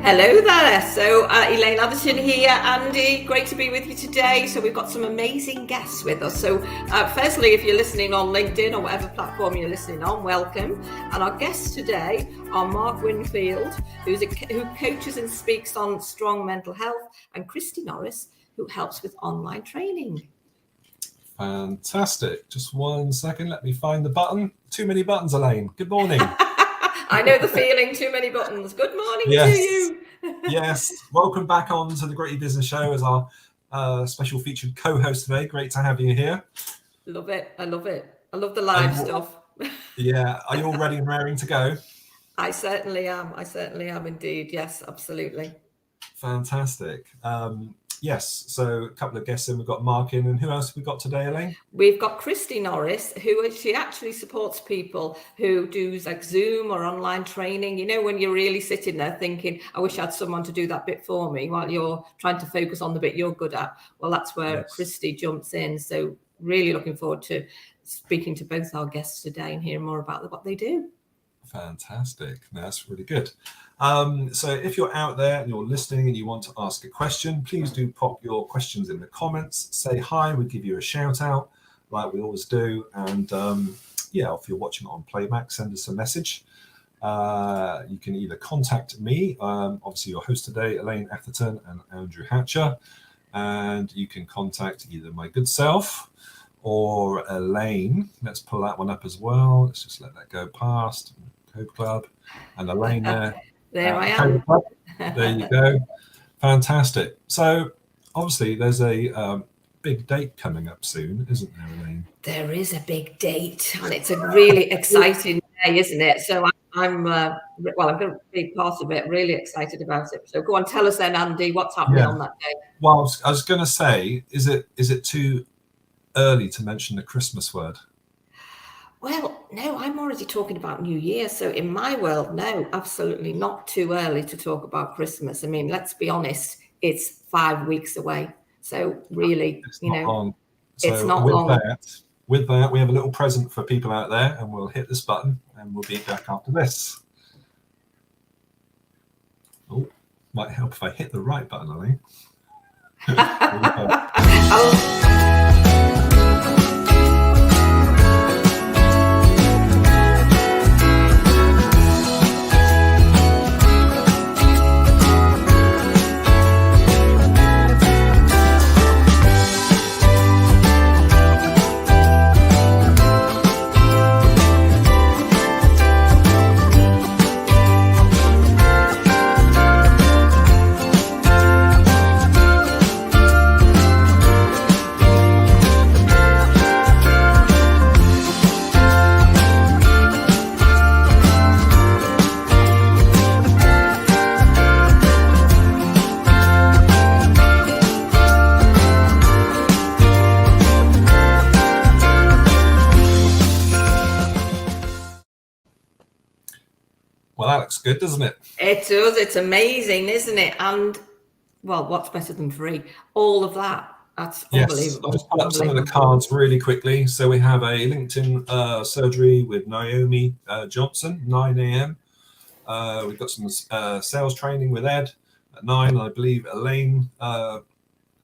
Hello there. So Elaine Atherton here, Andy. Great to be with you today. So we've got some amazing guests with us. So firstly, if you're listening on LinkedIn or whatever platform you're listening on, welcome. And our guests today are Mark Wingfield, who coaches and speaks on strong mental health, and Kristie Norris, who helps with online training. Fantastic. Just 1 second. Let me find the button. Too many buttons, Elaine. Good morning. I know the feeling, too many buttons. Good morning to you. Yes. Welcome back on to the Great Business Show as our special featured co-host today. Great to have you here. Love it. I love it. I love the live stuff. Yeah. Are you all ready and raring to go? I certainly am. I certainly am indeed. Yes, absolutely. Fantastic. Yes, so a couple of guests in. We've got Mark in, and who else have we got today, Elaine? We've got Kristie Norris, she actually supports people who do like Zoom or online training. You know, when you're really sitting there thinking, I wish I had someone to do that bit for me while you're trying to focus on the bit you're good at. Well, that's where Kristie jumps in. So really looking forward to speaking to both our guests today and hearing more about what they do. Fantastic. That's really good. So if you're out there and you're listening and you want to ask a question, please do pop your questions in the comments. Say hi, we give you a shout out like we always do. And if you're watching on playback, send us a message. You can either contact me, obviously your host today, Elaine Atherton and Andrew Hatcher, and you can contact either my good self or Elaine. Let's pull that one up as well. Let's just let that go past. Cobra Club and Elaine there. There I am. There you go. Fantastic. So obviously there's a big date coming up soon, isn't there, Elaine? There is a big date, and it's a really exciting day, isn't it? So I'm going to be part of it. Really excited about it. So go on, tell us then, Andy, what's happening on that day? Well, I was going to say, is it too early to mention the Christmas word? Well, no, I'm already talking about New Year. So in my world, no, absolutely not too early to talk about Christmas. I mean, let's be honest, it's 5 weeks away. So really, it's not long. So it's not long. With that, we have a little present for people out there, and we'll hit this button and we'll be back after this. Oh, might help if I hit the right button, I think. Well, that looks good, doesn't it? It does. It's amazing, isn't it? And, well, what's better than free? All of that. That's unbelievable. I'll just pull up some of the cards really quickly. So we have a LinkedIn surgery with Naomi Johnson, 9 a.m. We've got some sales training with Ed at 9. I believe Elaine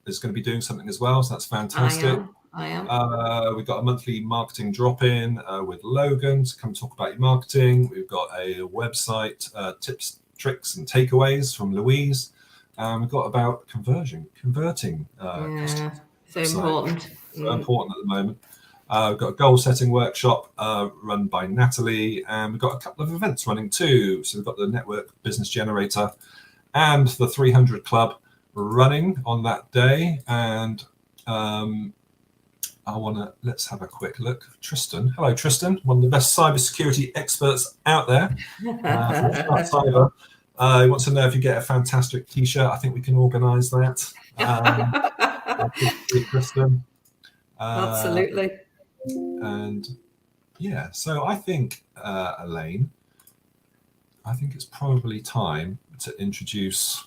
is going to be doing something as well. So that's fantastic. I am. We've got a monthly marketing drop-in with Logan to come talk about your marketing. We've got a website tips, tricks, and takeaways from Louise. We've got about converting customers. So important. So important at the moment. We've got a goal-setting workshop run by Natalie, and we've got a couple of events running too. So we've got the Network Business Generator and the 300 Club running on that day. And let's have a quick look. Tristan. Hello, Tristan, one of the best cybersecurity experts out there. Cyber. He wants to know if you get a fantastic t-shirt. I think we can organise that. Tristan. Absolutely. And yeah, so I think, Elaine, I think it's probably time to introduce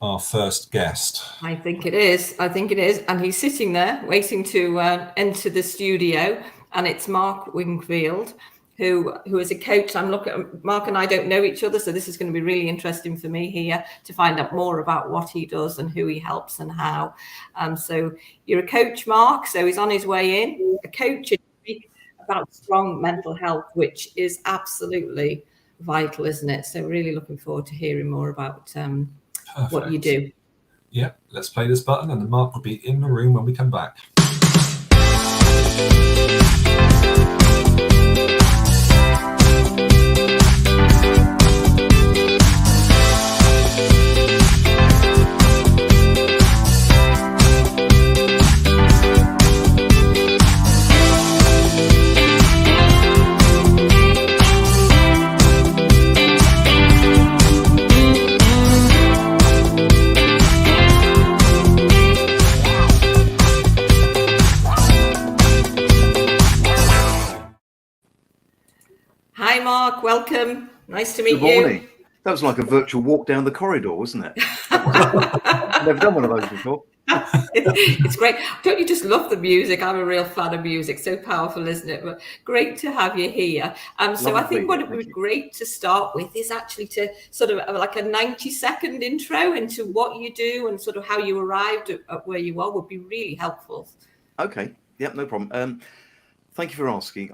our first guest. I think it is. And he's sitting there waiting to enter the studio. And it's Mark Wingfield, who is a coach. I'm looking at Mark, and I don't know each other, so this is going to be really interesting for me here to find out more about what he does and who he helps and how. So you're a coach, Mark, so he's on his way in. A coach about strong mental health, which is absolutely vital, isn't it? So really looking forward to hearing more about what you do. Yeah, let's play this button, and then Mark will be in the room when we come back. Hi, Mark. Welcome. Nice to meet you. Good morning. That was like a virtual walk down the corridor, wasn't it? I've never done one of those before. It's great. Don't you just love the music? I'm a real fan of music. So powerful, isn't it? But great to have you here. So I think what it would be great to start with is actually to sort of like a 90-second intro into what you do and sort of how you arrived at where you are would be really helpful. Okay. Yep, no problem. Thank you for asking.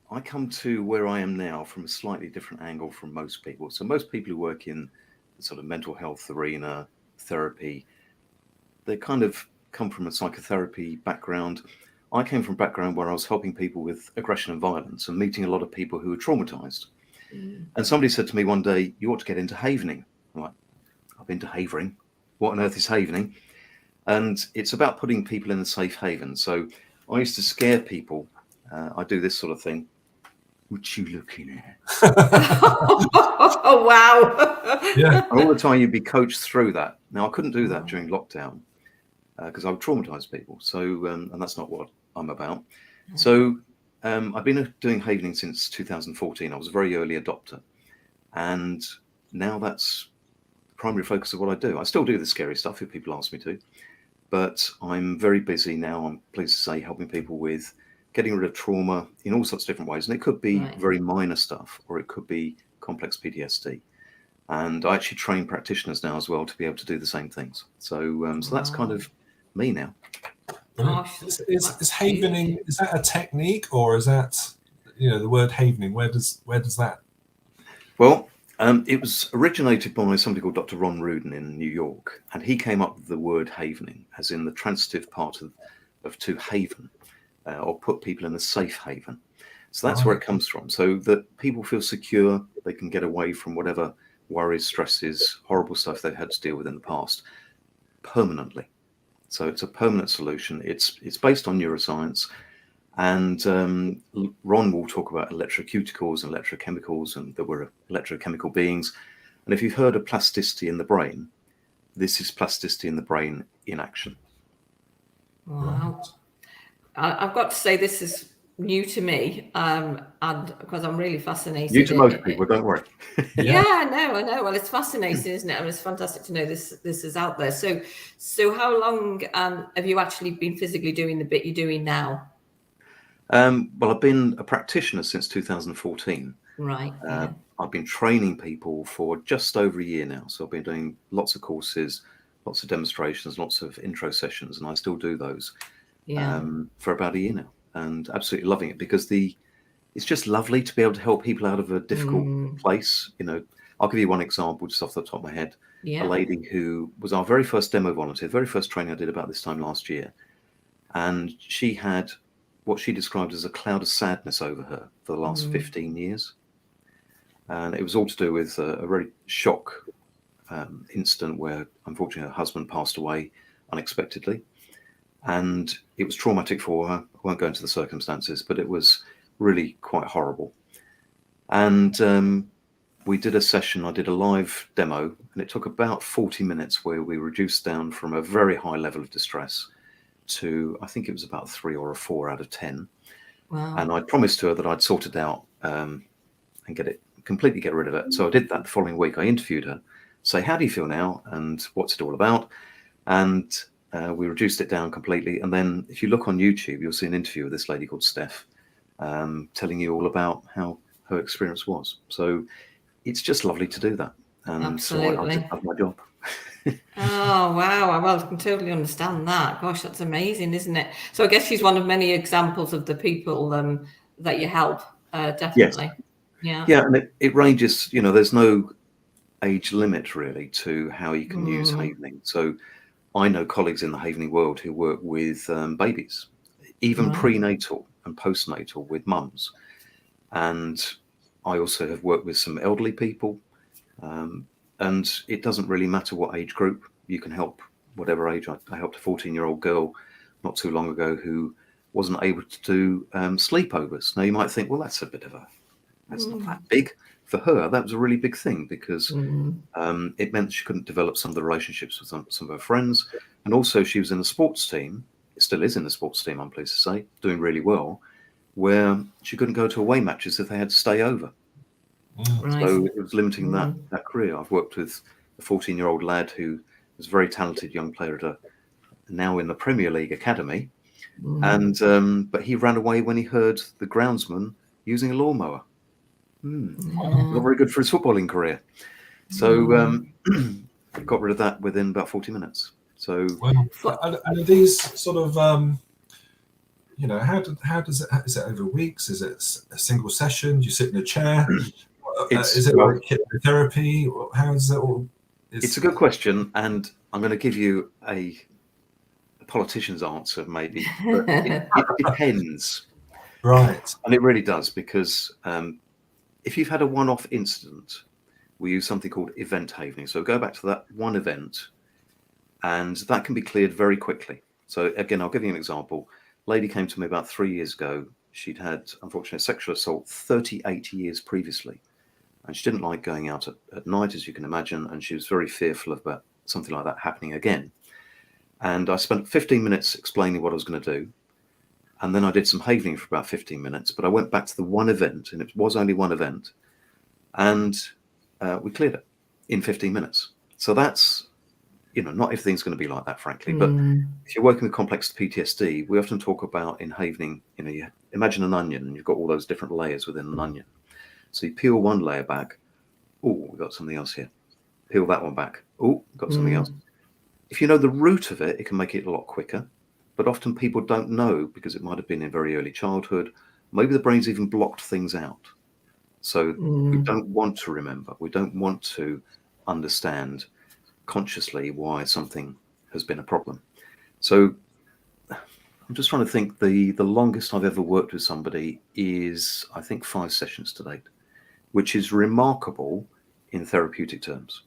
I come to where I am now from a slightly different angle from most people. So most people who work in the sort of mental health arena, therapy, they kind of come from a psychotherapy background. I came from a background where I was helping people with aggression and violence and meeting a lot of people who were traumatized. And somebody said to me one day, you ought to get into havening. I'm like, I've been to havering. What on earth is havening? And it's about putting people in a safe haven. So I used to scare people. I do this sort of thing. What you looking at? Oh, wow. Yeah. And all the time you'd be coached through that. Now, I couldn't do that during lockdown because I would traumatize people. So, and that's not what I'm about. So I've been doing havening since 2014. I was a very early adopter. And now that's the primary focus of what I do. I still do the scary stuff if people ask me to. But I'm very busy now, I'm pleased to say, helping people with getting rid of trauma in all sorts of different ways. And it could be very minor stuff, or it could be complex PTSD. And I actually train practitioners now as well to be able to do the same things. So so that's kind of me now. Gosh, Is havening, is that a technique, or is that, the word havening, where does that? Well, it was originated by somebody called Dr. Ron Rudin in New York. And he came up with the word havening, as in the transitive part of to haven. Or put people in a safe haven. So that's where it comes from. So that people feel secure, they can get away from whatever worries, stresses, horrible stuff they've had to deal with in the past permanently. So it's a permanent solution. It's based on neuroscience. And Ron will talk about electrocuticals and electrochemicals, and that we're electrochemical beings. And if you've heard of plasticity in the brain, this is plasticity in the brain in action. Wow. I've got to say this is new to me, and because I'm really fascinated. New to most people, don't worry. Yeah, I know. Well, it's fascinating, isn't it? And it's fantastic to know this is out there. So how long have you actually been physically doing the bit you're doing now? Well, I've been a practitioner since 2014. Right. I've been training people for just over a year now. So I've been doing lots of courses, lots of demonstrations, lots of intro sessions, and I still do those. For about a year now, and absolutely loving it because it's just lovely to be able to help people out of a difficult place. I'll give you one example just off the top of my head. A lady who was our very first demo volunteer, the very first training I did about this time last year, and she had what she described as a cloud of sadness over her for the last 15 years, and it was all to do with a very shock incident where unfortunately her husband passed away unexpectedly. And it was traumatic for her. I won't go into the circumstances, but it was really quite horrible. And we did a session. I did a live demo, and it took about 40 minutes where we reduced down from a very high level of distress to, I think it was about 3 or a 4 out of 10. Wow. And I promised to her that I'd sort it out and completely get rid of it. So I did that the following week. I interviewed her, say, how do you feel now? And what's it all about? And we reduced it down completely. And then if you look on YouTube, you'll see an interview with this lady called Steph. telling you all about how her experience was. So it's just lovely to do that. And Absolutely. so I just love my job. Oh, wow. Well, I can totally understand that. Gosh, that's amazing, isn't it? So I guess she's one of many examples of the people that you help, definitely. Yes. Yeah, and it ranges, there's no age limit really to how you can use havening. So I know colleagues in the havening world who work with babies, even prenatal and postnatal with mums. And I also have worked with some elderly people. And it doesn't really matter what age group. You can help whatever age. I helped a 14-year-old girl not too long ago who wasn't able to do sleepovers. Now you might think, well, that's not that big. For her, that was a really big thing because it meant she couldn't develop some of the relationships with some of her friends. And also she was in a sports team, still is in the sports team, I'm pleased to say, doing really well, where she couldn't go to away matches if they had to stay over. So it was limiting that career. I've worked with a 14-year-old lad who was a very talented young player now in the Premier League academy. And but he ran away when he heard the groundsman using a lawnmower. Not very good for his footballing career. So I got rid of that within about 40 minutes. So and are these sort of how does it, is it over weeks? Is it a single session? Do you sit in a chair? Is it like hypnotherapy? How is it all? It's a good question, and I'm going to give you a politician's answer, maybe. But it depends. Right. And it really does, because if you've had a one-off incident, we use something called event havening. So go back to that one event, and that can be cleared very quickly. So again, I'll give you an example. A lady came to me about 3 years ago. She'd had, unfortunately, a sexual assault 38 years previously. And she didn't like going out at night, as you can imagine, and she was very fearful about something like that happening again. And I spent 15 minutes explaining what I was going to do. And then I did some havening for about 15 minutes, but I went back to the one event, and it was only one event, and we cleared it in 15 minutes. So that's, not everything's going to be like that, frankly. But if you're working with complex PTSD, we often talk about in havening, you imagine an onion, and you've got all those different layers within an onion. So you peel one layer back. Oh, we've got something else here. Peel that one back. Oh, got something else. If you know the root of it, it can make it a lot quicker. But often people don't know because it might have been in very early childhood. Maybe the brain's even blocked things out. So we don't want to remember. We don't want to understand consciously why something has been a problem. So I'm just trying to think. The longest I've ever worked with somebody is, I think, 5 sessions to date, which is remarkable in therapeutic terms,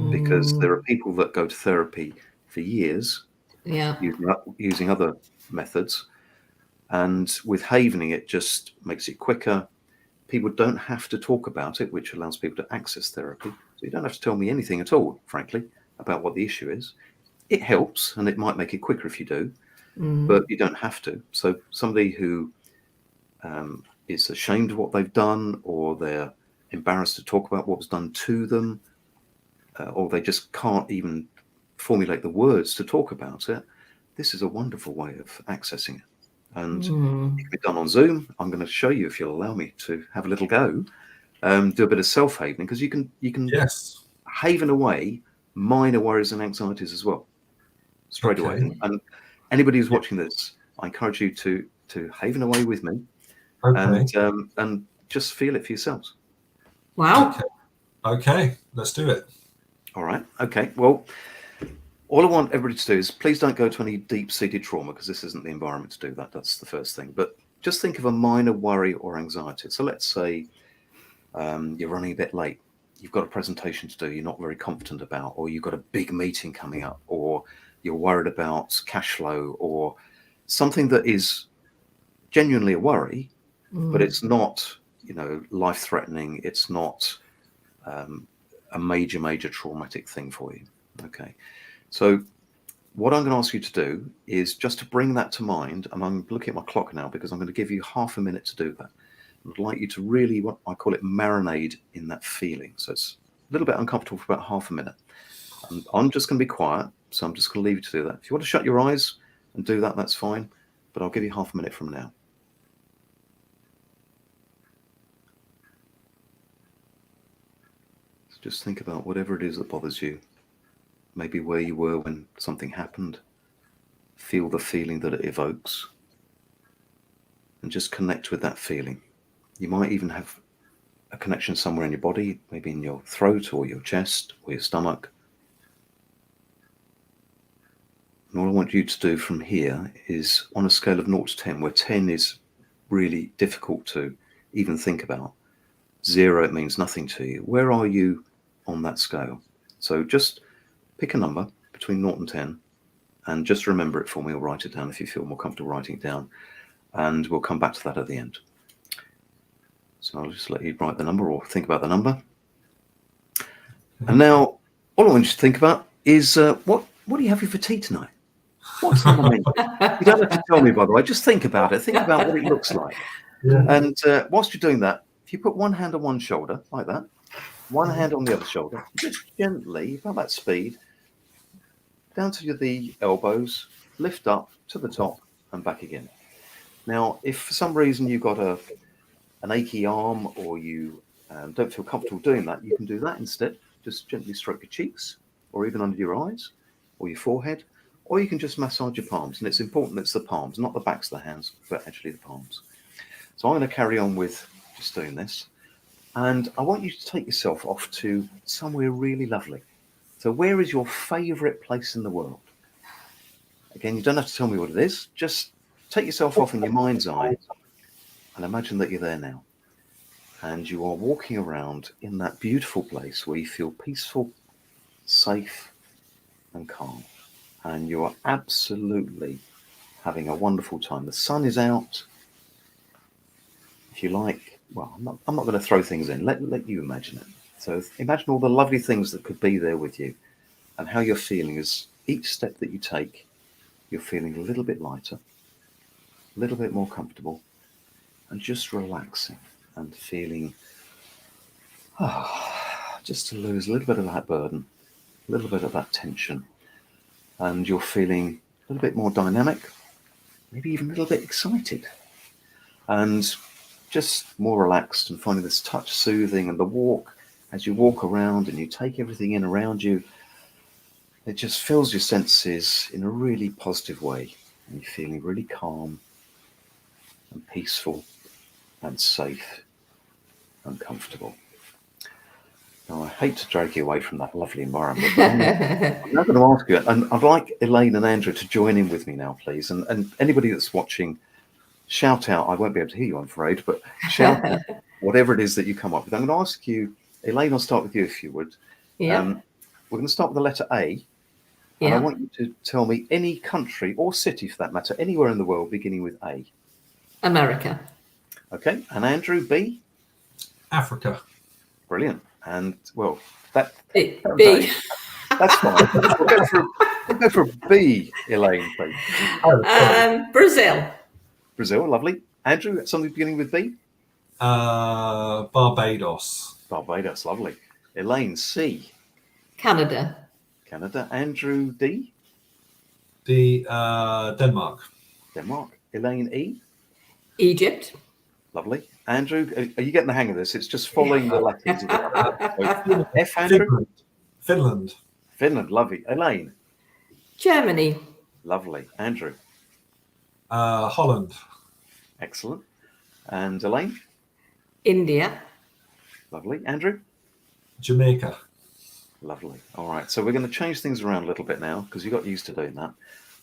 because there are people that go to therapy for years, using other methods, and with havening it just makes it quicker. People don't have to talk about it, which allows people to access therapy. So you don't have to tell me anything at all, frankly, about what the issue is. It helps, and it might make it quicker if you do, but you don't have to. So somebody who is ashamed of what they've done, or they're embarrassed to talk about what was done to them, or they just can't even formulate the words to talk about it, this is a wonderful way of accessing it. And it can be done on Zoom. I'm going to show you, if you'll allow me to have a little go, do a bit of self-havening, because you can haven away minor worries and anxieties as well, straight away. And anybody who's watching this, I encourage you to haven away with me, and just feel it for yourselves. Wow. Okay, let's do it. All right. Okay. Well, all I want everybody to do is please don't go to any deep-seated trauma, because this isn't the environment to do that. That's the first thing. But just think of a minor worry or anxiety. So let's say you're running a bit late. You've got a presentation to do you're not very confident about, or you've got a big meeting coming up, or you're worried about cash flow, or something that is genuinely a worry, but it's not, life-threatening. It's not a major traumatic thing for you. Okay. So what I'm going to ask you to do is just to bring that to mind, and I'm looking at my clock now because I'm going to give you half a minute to do that. I'd like you to really, what I call it, marinade in that feeling. So it's a little bit uncomfortable for about half a minute. And I'm just going to be quiet, so I'm just going to leave you to do that. If you want to shut your eyes and do that, that's fine, but I'll give you half a minute from now. Just think about whatever it is that bothers you, maybe where you were when something happened. Feel the feeling that it evokes, and just connect with that feeling. You might even have a connection somewhere in your body, maybe in your throat or your chest or your stomach. And all I want you to do from here is, on a scale of 0 to 10, where 10 is really difficult to even think about, 0, it means nothing to you. Where are you on that scale? So just pick a number between 0 and 10, and just remember it for me, or write it down if you feel more comfortable writing it down, and we'll come back to that at the end. So I'll just let you write the number or think about the number. And now all I want you to think about is what are you having for tea tonight? What's on the menu? You don't have to tell me, by the way. Just think about it. Think about what it looks like. Yeah. And whilst you're doing that, if you put one hand on one shoulder, like that, one hand on the other shoulder, just gently, about that speed, down to the elbows, lift up to the top and back again. Now, if for some reason you've got an achy arm, or you don't feel comfortable doing that, you can do that instead. Just gently stroke your cheeks, or even under your eyes, or your forehead, or you can just massage your palms. And it's important it's the palms, not the backs of the hands, but actually the palms. So I'm going to carry on with just doing this. And I want you to take yourself off to somewhere really lovely. So where is your favourite place in the world? Again, you don't have to tell me what it is. Just take yourself off in your mind's eye and imagine that you're there now. And you are walking around in that beautiful place where you feel peaceful, safe and calm. And you are absolutely having a wonderful time. The sun is out. If you like, well, I'm not going to throw things in. Let you imagine it. So imagine all the lovely things that could be there with you, and how you're feeling as each step that you take, you're feeling a little bit lighter, a little bit more comfortable, and just relaxing and feeling, just to lose a little bit of that burden, a little bit of that tension. And you're feeling a little bit more dynamic, maybe even a little bit excited, and just more relaxed, and finding this touch soothing. And the walk, as you walk around and you take everything in around you, it just fills your senses in a really positive way. And you're feeling really calm and peaceful and safe and comfortable. Now, I hate to drag you away from that lovely environment, but I'm now going to ask you, and I'd like Elaine and Andrew to join in with me now, please. And anybody that's watching, shout out. I won't be able to hear you, I'm afraid, but shout out whatever it is that you come up with. I'm going to ask you, Elaine, I'll start with you if you would. Yeah. We're going to start with the letter A. And I want you to tell me any country or city, for that matter, anywhere in the world beginning with A. America. Okay. And Andrew, B? Africa. Brilliant. And, well, that B. That's fine. We'll go for B, Elaine, please. Brazil. Brazil, lovely. Andrew, something beginning with B? Barbados. Barbados, lovely. Elaine, C. Canada. Canada. Andrew, D. Denmark. Denmark. Elaine, E. Egypt. Lovely. Andrew, are you getting the hang of this? It's just following the letters. So, F, Andrew. Finland. Finland, lovely. Elaine. Germany. Lovely. Andrew. Holland. Excellent. And Elaine. India. Lovely. Andrew. Jamaica. Lovely. All right. So we're going to change things around a little bit now, because you got used to doing that.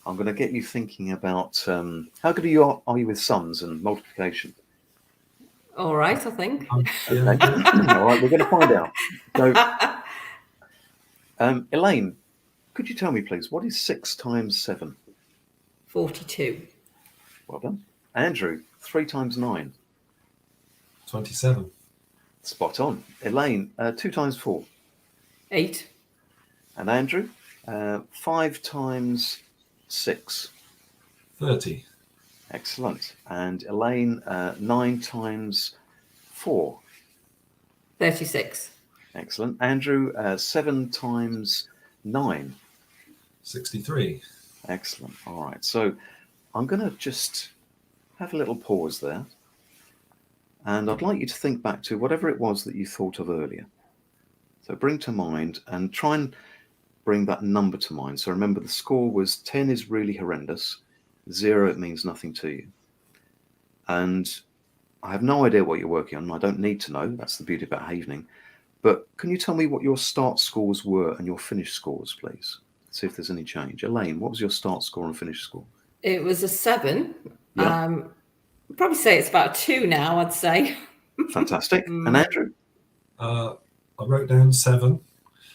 I'm going to get you thinking about how good are you with sums and multiplication? All right, I think. Okay. All right, we're going to find out. So, Elaine, could you tell me, please, what is 6 times 7? 42. Well done. Andrew, 3 times 9? 27. Spot on. Elaine, 2 times 4? 8. And Andrew, 5 times 6? 30. Excellent. And Elaine, 9 times 4? 36. Excellent. Andrew, 7 times 9? 63. Excellent. All right. So I'm going to just have a little pause there. And I'd like you to think back to whatever it was that you thought of earlier. So bring to mind and try and bring that number to mind. So remember, the score was 10 is really horrendous, 0, it means nothing to you. And I have no idea what you're working on. I don't need to know. That's the beauty about Havening. But can you tell me what your start scores were and your finish scores, please? See if there's any change. Elaine, what was your start score and finish score? It was a 7. Yeah. I'd probably say it's about a 2 now, I'd say. Fantastic. And Andrew? I wrote down 7.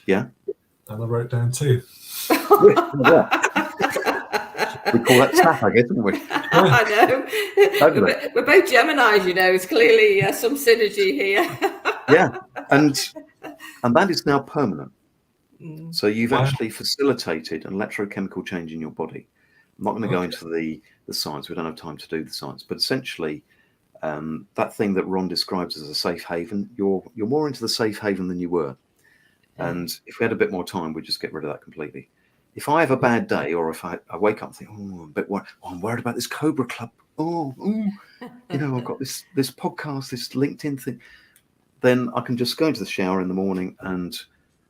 Yeah. And I wrote down 2. We call that tap, I guess, don't we? I know. We're both Geminis, you know. It's clearly some synergy here. Yeah. And that is now permanent. So you've actually facilitated an electrochemical change in your body. I'm not going to go into the science. We don't have time to do the science. But essentially, that thing that Ron describes as a safe haven, you're more into the safe haven than you were. And if we had a bit more time, we'd just get rid of that completely. If I have a bad day, or if I wake up and think, I'm worried about this Cobra Club. I've got this podcast, this LinkedIn thing. Then I can just go into the shower in the morning, and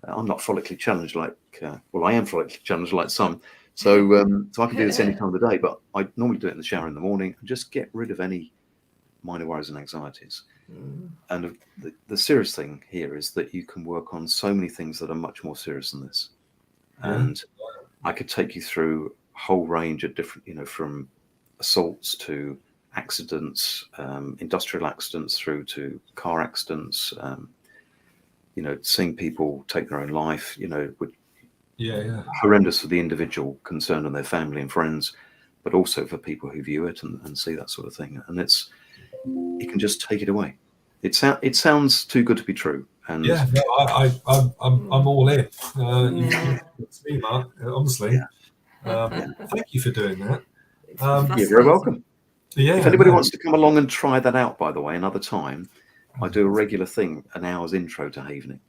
I'm not follically challenged like, I am follically challenged like some. So I can do this any time of the day, but I normally do it in the shower in the morning and just get rid of any minor worries and anxieties. And the serious thing here is that you can work on so many things that are much more serious than this. And I could take you through a whole range of different, from assaults to accidents, industrial accidents through to car accidents, seeing people take their own life, horrendous for the individual concerned and their family and friends, but also for people who view it and see that sort of thing. And you can just take it away. It sounds too good to be true. And I'm all in. It's me, Mark. Honestly, thank you for doing that. You're very welcome. Yeah. If anybody wants to come along and try that out, by the way, another time, I do a regular thing, an hour's intro to Havening.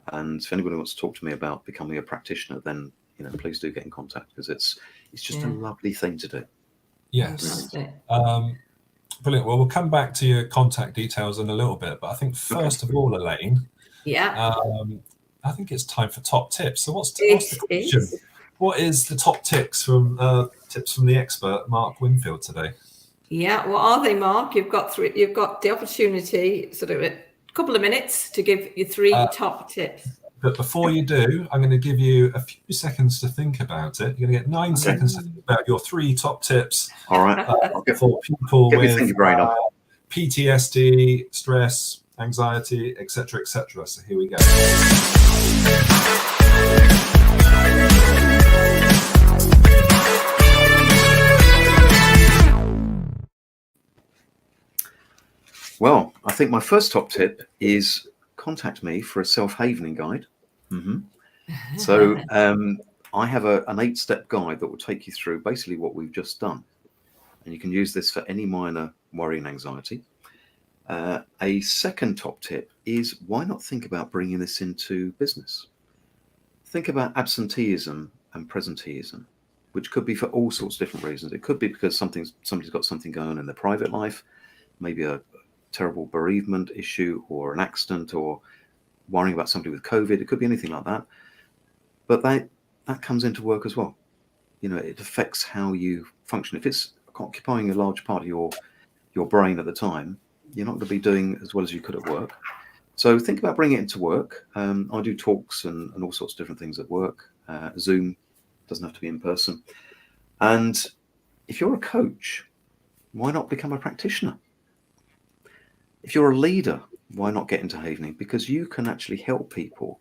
And if anybody wants to talk to me about becoming a practitioner, then please do get in contact, because it's just a lovely thing to do. Yes. Brilliant. Well, we'll come back to your contact details in a little bit, but I think first of all, Elaine, I think it's time for top tips. So what's the question? What is the top tips from the expert Mark Wingfield today? Yeah, what are they, Mark? You've got the opportunity, sort of a couple of minutes, to give your 3 top tips. But before you do, I'm going to give you a few seconds to think about it. You're going to get 9 seconds to think about your 3 top tips. All right. For people with PTSD, stress, anxiety, etc., etc. So here we go. Well, I think my first top tip is contact me for a self-havening guide. So I have an 8-step guide that will take you through basically what we've just done. And you can use this for any minor worry and anxiety. A second top tip is, why not think about bringing this into business? Think about absenteeism and presenteeism, which could be for all sorts of different reasons. It could be because somebody's got something going on in their private life, maybe a terrible bereavement issue or an accident, or worrying about somebody with COVID. It could be anything like that. But that comes into work as well. It affects how you function. If it's occupying a large part of your brain at the time, you're not going to be doing as well as you could at work. So think about bringing it into work. I do talks and all sorts of different things at work. Zoom, doesn't have to be in person. And if you're a coach, why not become a practitioner? If you're a leader, why not get into Havening? Because you can actually help people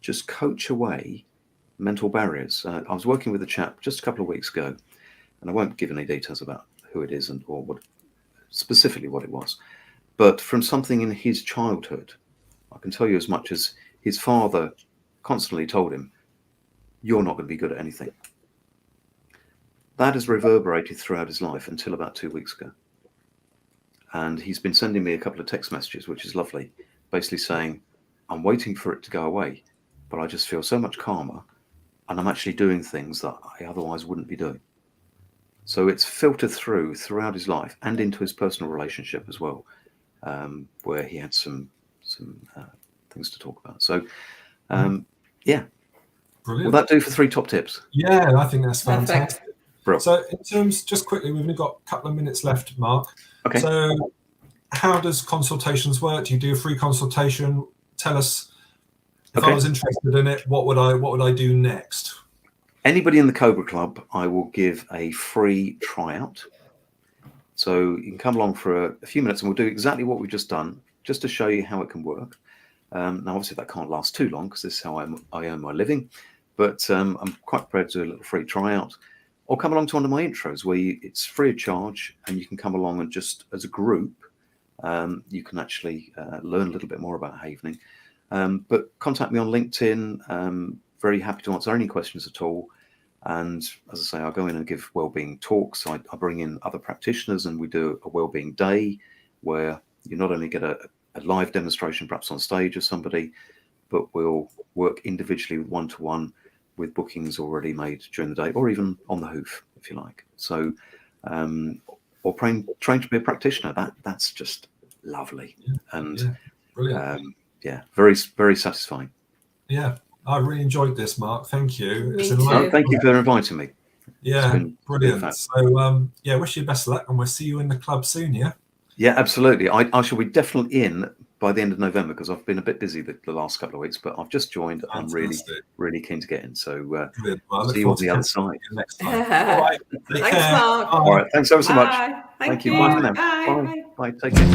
just coach away mental barriers. I was working with a chap just a couple of weeks ago, and I won't give any details about who it is or what specifically what it was. But from something in his childhood, I can tell you as much as his father constantly told him, "You're not going to be good at anything." That has reverberated throughout his life until about 2 weeks ago. And he's been sending me a couple of text messages, which is lovely, basically saying, "I'm waiting for it to go away, but I just feel so much calmer, and I'm actually doing things that I otherwise wouldn't be doing." So it's filtered throughout his life and into his personal relationship as well, where he had some things to talk about. So Yeah. Brilliant. Will that do for 3 top tips? Yeah, I think that's fantastic. Brilliant. So in terms, just quickly, we've only got a couple of minutes left, Mark. Okay. So how does consultations work? Do you do a free consultation? Tell us, if I was interested in it, what would I do next? Anybody in the Cobra Club, I will give a free tryout. So you can come along for a few minutes and we'll do exactly what we've just done, just to show you how it can work. Now, obviously, that can't last too long because this is how I earn my living. But I'm quite prepared to do a little free tryout. Or come along to one of my intros where it's free of charge and you can come along and just as a group, you can actually learn a little bit more about Havening. But contact me on LinkedIn. Very happy to answer any questions at all. And as I say, I go in and give wellbeing talks. I bring in other practitioners and we do a wellbeing day where you not only get a live demonstration, perhaps on stage of somebody, but we'll work individually one-to-one with bookings already made during the day, or even on the hoof, if you like. So, or train to be a practitioner. That's just lovely, and brilliant. Very, very satisfying. Yeah, I really enjoyed this, Mark. Thank you. Thank you for inviting me. Yeah, brilliant. So, wish you best of luck, and we'll see you in the club soon. Yeah. Yeah, absolutely. I shall be definitely in by the end of November because I've been a bit busy the last couple of weeks, but I've just joined. Fantastic. I'm really keen to get in. So well, see you on the other side. Next time. All right. Thanks, Mark. All right. Thanks ever so much. Thank you. Bye for now. Bye. Bye. Take care.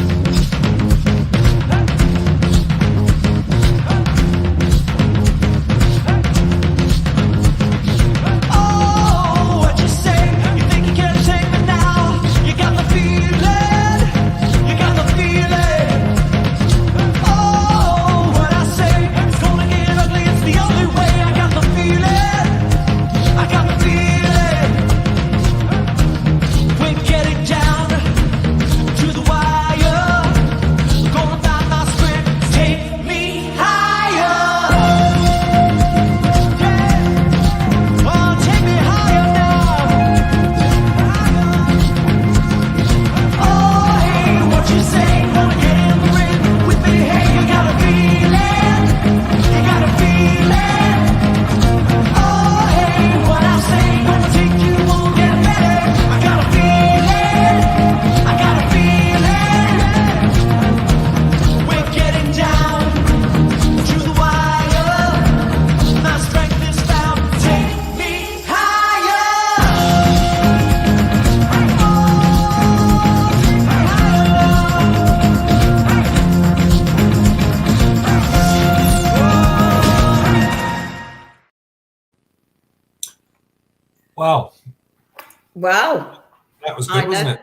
Wow. That was good, wasn't it?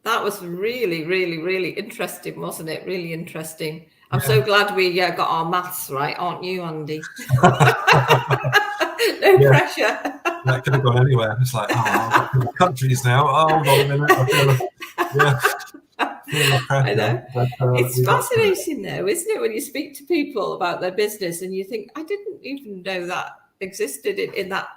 That was really, really, really interesting, wasn't it? Really interesting. I'm so glad we got our maths right, aren't you, Andy? No pressure. That could have gone anywhere. It's like, I've got countries now. Oh, hold on a minute. I know. But, it's fascinating, though, isn't it, when you speak to people about their business and you think, I didn't even know that existed in that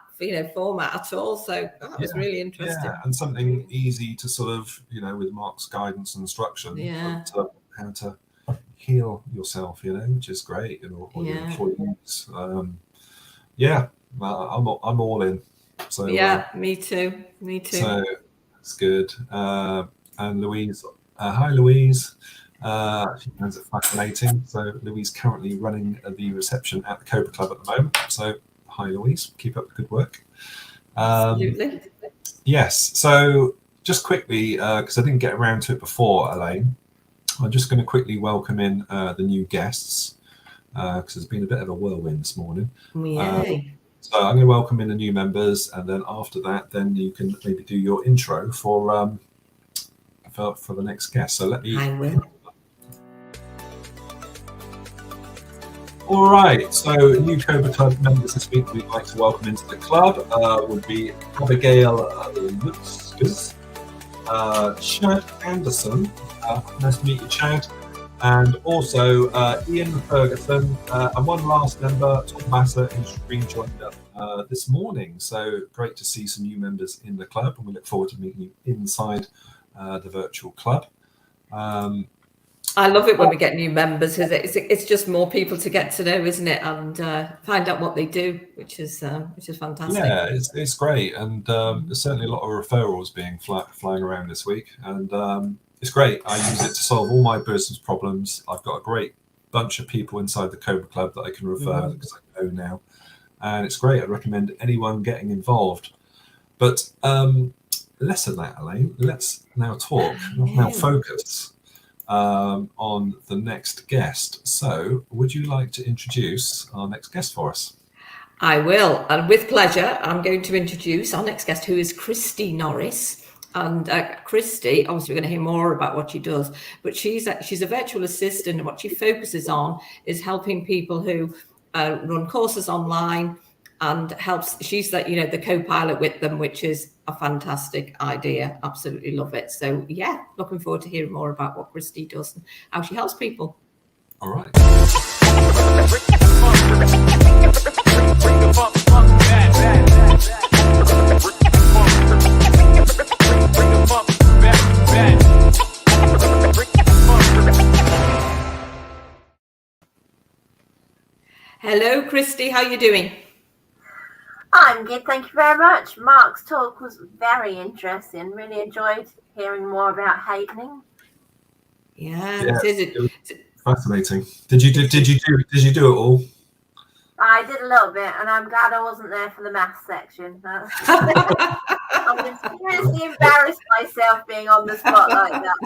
format at all. So that was really interesting. Yeah, and something easy to sort of, with Mark's guidance and instruction, but, how to heal yourself, which is great, or your employees. I'm all in. So me too. So that's good. And Louise, hi Louise. She finds it fascinating. So Louise currently running the reception at the Cobra Club at the moment. So hi Louise, keep up the good work. Absolutely. Yes. So just quickly, because I didn't get around to it before, Elaine, I'm just going to quickly welcome in the new guests because there's been a bit of a whirlwind this morning. Yay. So I'm going to welcome in the new members, and then after that, then you can maybe do your intro for the next guest. So let me. I will. All right. So new Cobra Club members this week we'd like to welcome into the club would be Abigail Lutzkes, Chad Anderson. Nice to meet you, Chad. And also Ian Ferguson, and one last member, Tom Basser, who's rejoined us this morning. So great to see some new members in the club, and we look forward to meeting you inside the virtual club. I love it when we get new members, because it's just more people to get to know, isn't it, and find out what they do, which is fantastic. Yeah, it's great, and there's certainly a lot of referrals being flying around this week, and it's great. I use it to solve all my business problems. I've got a great bunch of people inside the Cobra Club that I can refer because I know now, and it's great. I recommend anyone getting involved. But less than that, Elaine. Let's now talk, now focus on the next guest. So, would you like to introduce our next guest for us? I will, and with pleasure, I'm going to introduce our next guest, who is Kristie Norris. And Kristie, obviously, we're going to hear more about what she does, but she's a virtual assistant, and what she focuses on is helping people who run courses online, and she's the co-pilot with them, which is a fantastic idea. Absolutely love it. So yeah, looking forward to hearing more about what Kristie does and how she helps people. All right. Hello, Kristie. How are you doing? I'm good, thank you very much. Mark's talk was very interesting. Really enjoyed hearing more about hatening. Yeah, it was fascinating. Did you do it all? I did a little bit, and I'm glad I wasn't there for the maths section. I was seriously embarrassed myself being on the spot like that.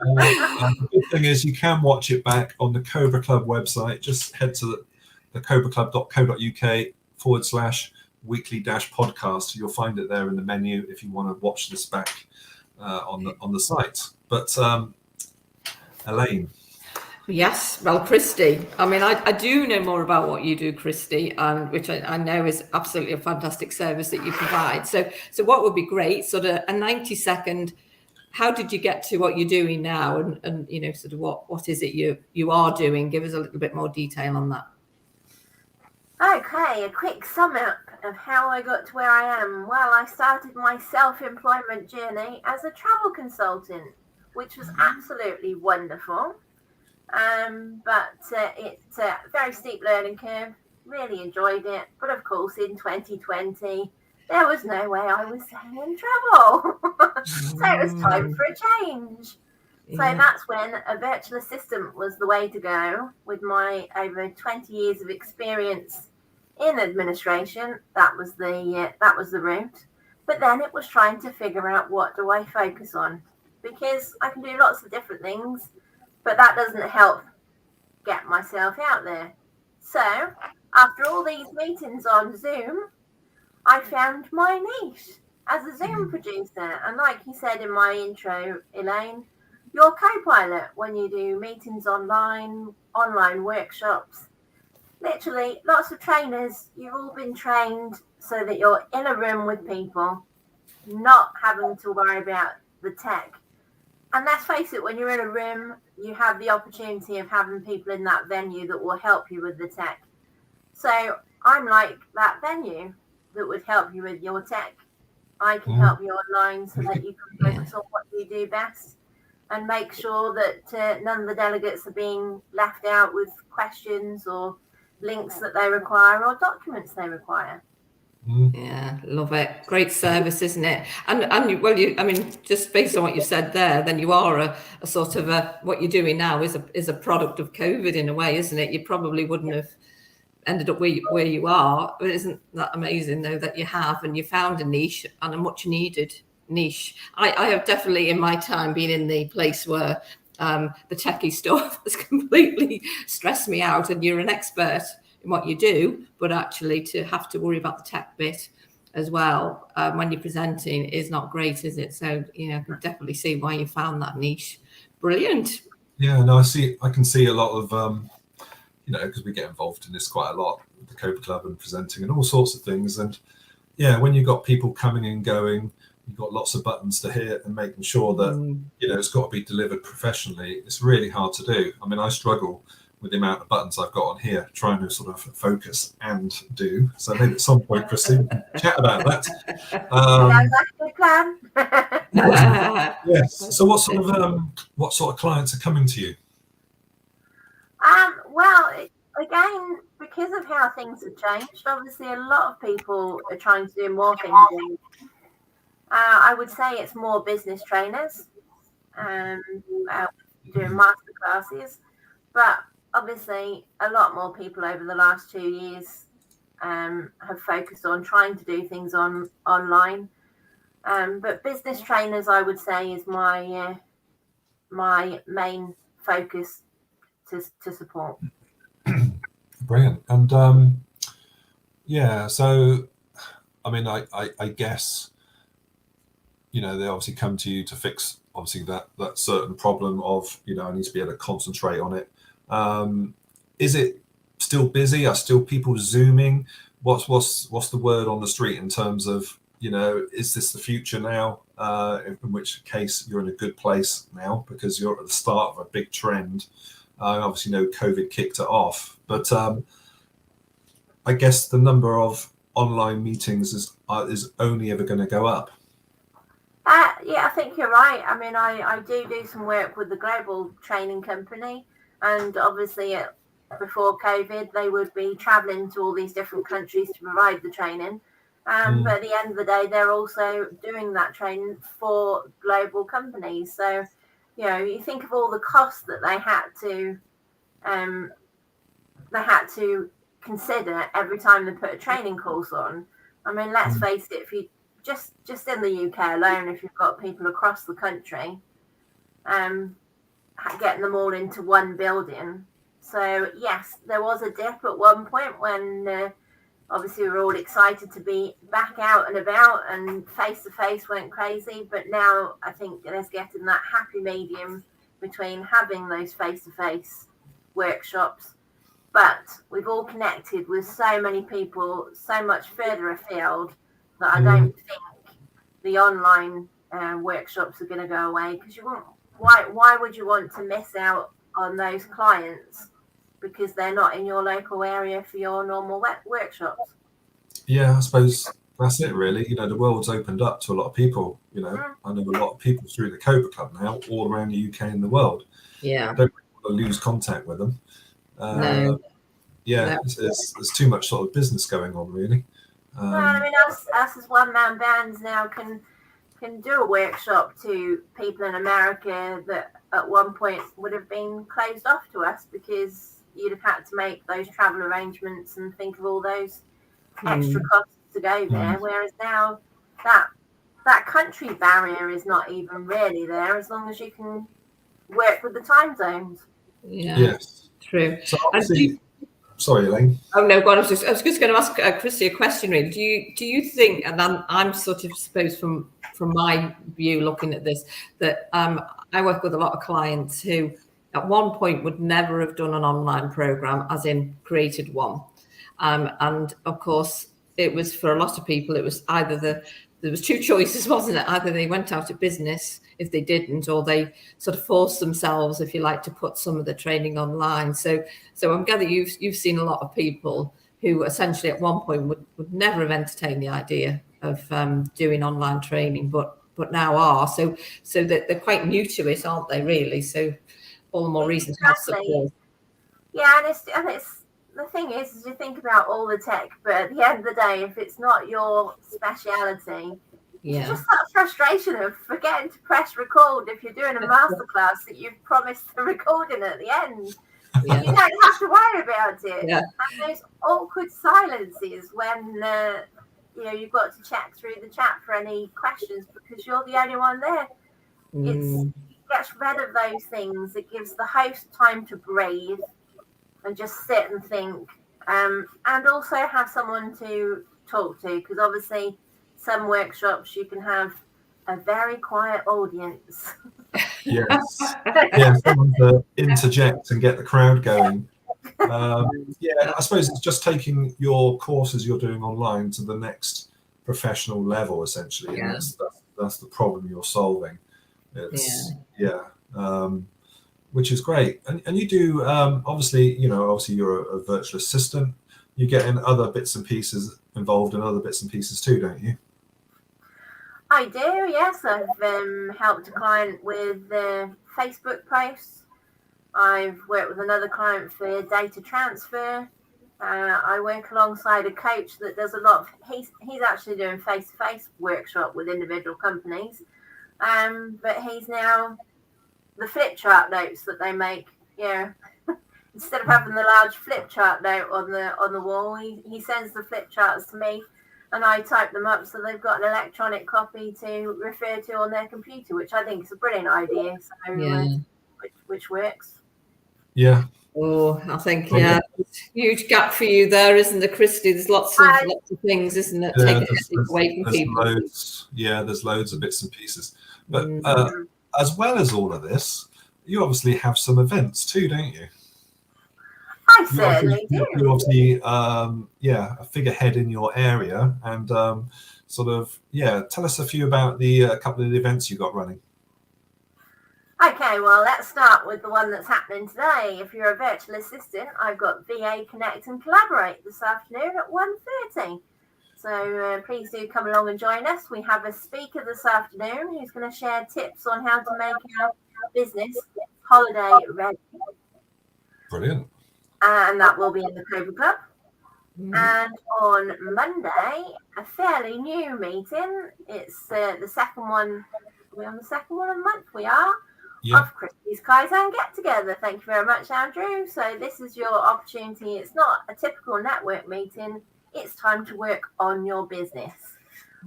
The good thing is you can watch it back on the Cobra Club website. Just head to the cobraclub.co.uk/weekly-podcast. You'll find it there in the menu if you want to watch this back on the site. But Elaine. Yes, well, Kristie, I mean, I do know more about what you do, Kristie, which I know is absolutely a fantastic service that you provide. So what would be great, sort of a 90-second, how did you get to what you're doing now, and sort of what is it you are doing? Give us a little bit more detail on that. Okay, a quick sum up of how I got to where I am. Well, I started my self-employment journey as a travel consultant, which was absolutely wonderful. But it's a very steep learning curve. Really enjoyed it. But of course, in 2020, there was no way I was staying in travel. So it was time for a change. So that's when a virtual assistant was the way to go. With my over 20 years of experience in administration, that was the route. But then it was trying to figure out, what do I focus on? Because I can do lots of different things, but that doesn't help get myself out there. So after all these meetings on Zoom, I found my niche as a Zoom producer. And like you said in my intro, Elaine, you're co-pilot when you do meetings online workshops. Literally, lots of trainers, you've all been trained so that you're in a room with people, not having to worry about the tech. And let's face it, when you're in a room, you have the opportunity of having people in that venue that will help you with the tech. So I'm like that venue that would help you with your tech. I can help you online so that you can focus on what you do best, and make sure that none of the delegates are being left out with questions or links that they require or documents they require. Yeah, love it. Great service, isn't it? And well, I mean, just based on what you said there, then you are a sort of what you're doing now is a product of COVID in a way, isn't it? You probably wouldn't have ended up where you are, but isn't that amazing though that you have, and you found a niche, and a much needed niche. I have definitely in my time been in the place where the techie stuff has completely stressed me out, and you're an expert in what you do, but actually to have to worry about the tech bit as well when you're presenting is not great, is it? So I can definitely see why you found that niche. Brilliant. Yeah, no, I can see a lot of because we get involved in this quite a lot with the Cobra Club and presenting and all sorts of things, and when you've got people coming and going, you've got lots of buttons to hit, and making sure that it's got to be delivered professionally. It's really hard to do. I mean, I struggle with the amount of buttons I've got on here, trying to sort of focus and do. So maybe at some point, Kristie, we can chat about that. Sounds like a good plan. Yes. So what sort of clients are coming to you? Well, again, because of how things have changed, obviously a lot of people are trying to do more things. I would say it's more business trainers doing master classes, but obviously a lot more people over the last 2 years have focused on trying to do things online. But business trainers, I would say, is my main focus to support. Brilliant. And so I mean, I guess, they obviously come to you to fix obviously that certain problem of, I need to be able to concentrate on it. Is it still busy? Are still people Zooming? What's the word on the street in terms of, is this the future now? In which case you're in a good place now because you're at the start of a big trend. Obviously, COVID kicked it off, but I guess the number of online meetings is only ever going to go up. Yeah, I think you're right. I mean, I do some work with the global training company, and obviously before COVID, they would be traveling to all these different countries to provide the training. But at the end of the day, they're also doing that training for global companies. So, you think of all the costs that they had to consider every time they put a training course on. I mean, let's face it, if you just in the UK alone, if you've got people across the country, getting them all into one building. So yes, there was a dip at one point when obviously we were all excited to be back out and about and face to face went crazy. But now I think there's getting that happy medium between having those face to face workshops. But we've all connected with so many people so much further afield that I don't think the online workshops are going to go away, because why would you want to miss out on those clients because they're not in your local area for your normal workshops? Yeah, I suppose that's it really. The world's opened up to a lot of people. I know a lot of people through the Cobra Club now all around the UK and the world. Yeah. I don't want to lose contact with them. No. There's too much sort of business going on really. I mean, us as one-man bands now can do a workshop to people in America that at one point would have been closed off to us because you'd have had to make those travel arrangements and think of all those extra costs to go there. Whereas now that country barrier is not even really there, as long as you can work with the time zones. Yeah. Yes. True. So sorry, Elaine. Oh no, God! I was just going to ask Kristie a question. Really, do you think? And I'm sort of suppose from my view, looking at this, that I work with a lot of clients who, at one point, would never have done an online program, as in created one, and of course, it was for a lot of people. It was either there was two choices, wasn't it? Either they went out of business if they didn't, or they sort of forced themselves, if you like, to put some of the training online. So I'm gathering you've seen a lot of people who essentially at one point would never have entertained the idea of doing online training, but now are. So that they're quite new to it, aren't they? Really. So all the more reason to have support. Yeah, and it's the thing is you think about all the tech, but at the end of the day, if it's not your speciality. Yeah. Just that frustration of forgetting to press record if you're doing a masterclass that you've promised the recording at the end. Yeah. You don't have to worry about it. Yeah. And those awkward silences when you've got to chat through the chat for any questions because you're the only one there. It gets rid of those things. It gives the host time to breathe and just sit and think, and also have someone to talk to, because obviously some workshops you can have a very quiet audience. Yes. Yeah, someone to interject and get the crowd going. I suppose it's just taking your courses you're doing online to the next professional level, essentially. And that's the problem you're solving. It's which is great. And you do obviously you're a virtual assistant. You get in other bits and pieces involved in other bits and pieces too, don't you? I do, yes. I've helped a client with Facebook posts. I've worked with another client for data transfer. I work alongside a coach that does a lot of, he's actually doing face-to-face workshop with individual companies. But he's now the flip chart notes that they make, instead of having the large flip chart note on the wall, he sends the flip charts to me and I type them up so they've got an electronic copy to refer to on their computer, which I think is a brilliant idea. So which works. Yeah. Oh, I think huge gap for you there, isn't there, Kristie? There's lots of things, isn't it? Yeah, take away from people. There's loads of bits and pieces. But as well as all of this, you obviously have some events too, don't you? I certainly do. You're obviously a figurehead in your area, and tell us a few about the couple of the events you got running. Okay, well, let's start with the one that's happening today. If you're a virtual assistant, I've got VA Connect and Collaborate this afternoon at 1:30. So please do come along and join us. We have a speaker this afternoon who's going to share tips on how to make our business holiday ready. Brilliant. And that will be in the Cobra Club. And on Monday, a fairly new meeting. It's the second one. Are we on the second one of the month? We are. Yeah. Of Kristie's Kaizen Get Together. Thank you very much, Andrew. So this is your opportunity. It's not a typical network meeting. It's time to work on your business.